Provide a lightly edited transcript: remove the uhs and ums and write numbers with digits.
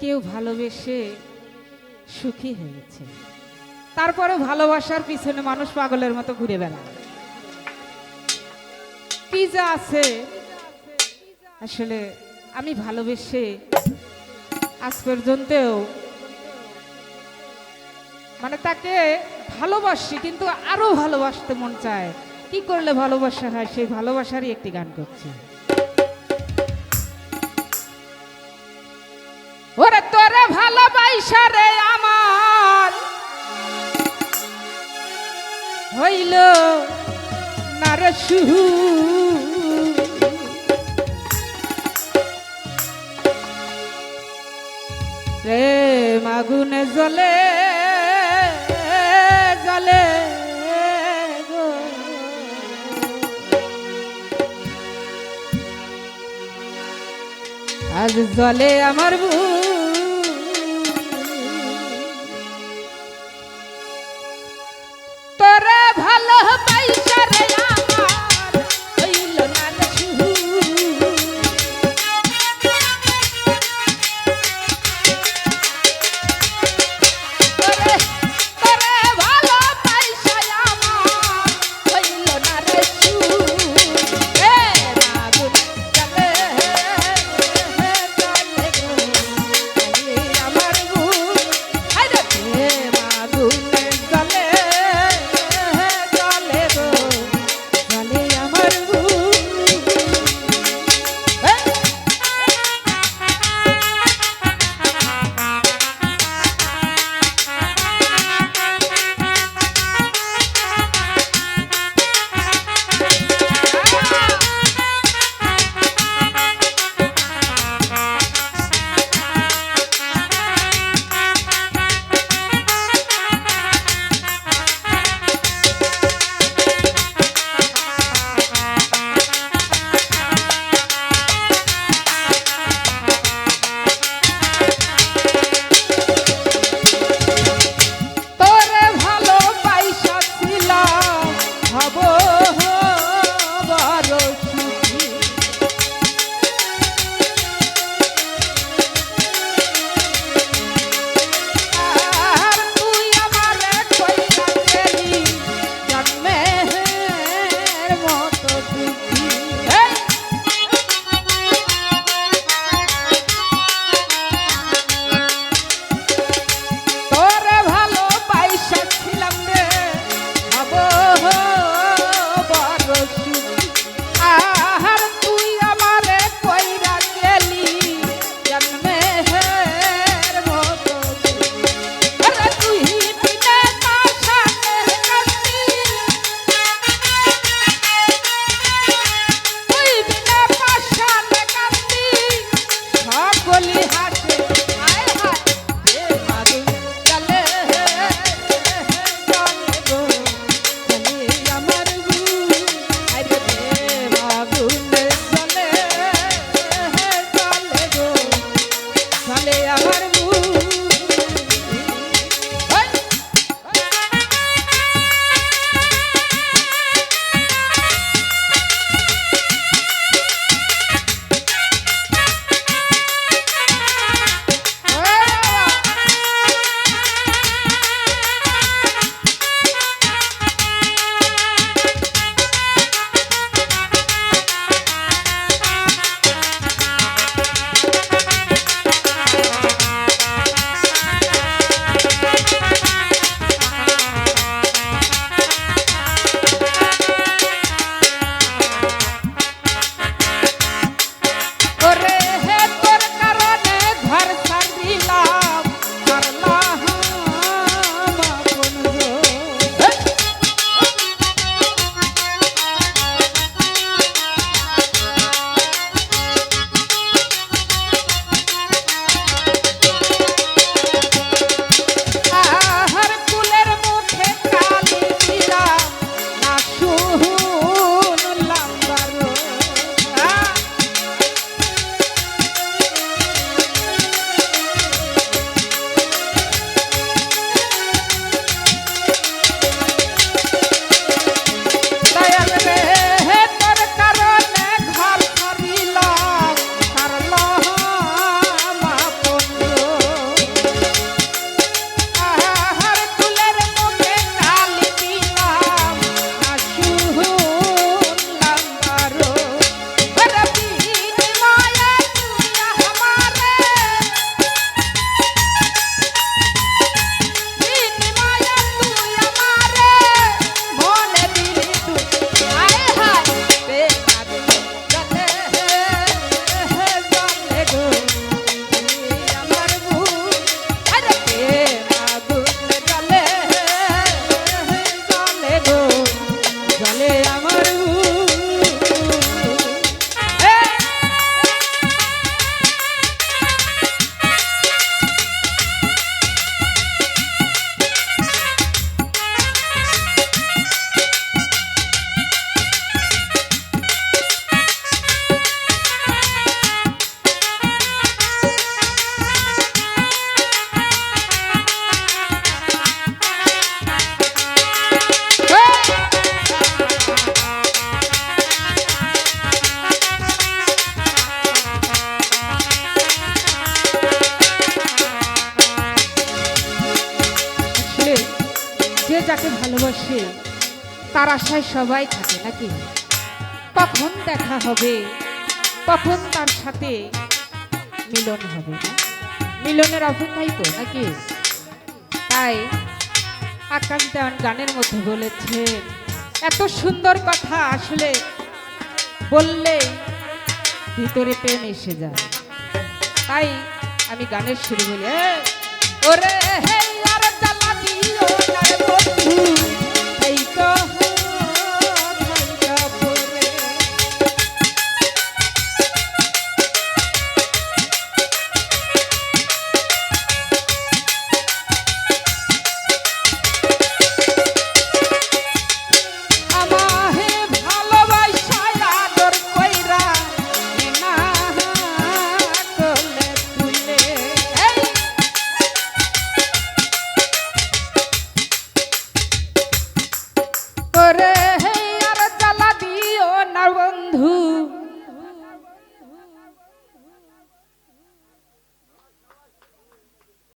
কেউ ভালোবেসে সুখী হয়েছে, তারপরে ভালোবাসার পিছনে মানুষ পাগলের মতো ঘুরে বেড়ায়। কি যা আছে আসলে, আমি ভালোবেসে আজ পর্যন্তও মানে তাকে ভালোবাসি, কিন্তু আরো ভালোবাসতে মন চায়। কি করলে ভালোবাসা হয়, সেই ভালোবাসারই একটি গান করছি। ওরে তোরে ভালোবাসা রে আমার হইল না রে শুহু, প্রেম আগুনে জ্বলে জ্বলে গো, আজ জ্বলে আমার বুক। তোরে ভালোবাসা রে আমার হইল না রে শুহু, আশায় সবাই থাকে নাকি, কখন দেখা হবে, কখন তার সাথে মিলন হবে, না মিলনের অপেক্ষাই তো নাকি। তাই আকাশ দেওয়ান গানের মধ্যে বলেছেন, এত সুন্দর কথা আসলে বললে ভিতরে প্রেম এসে যায়। তাই আমি গানের শুরু বলি, ওরে হে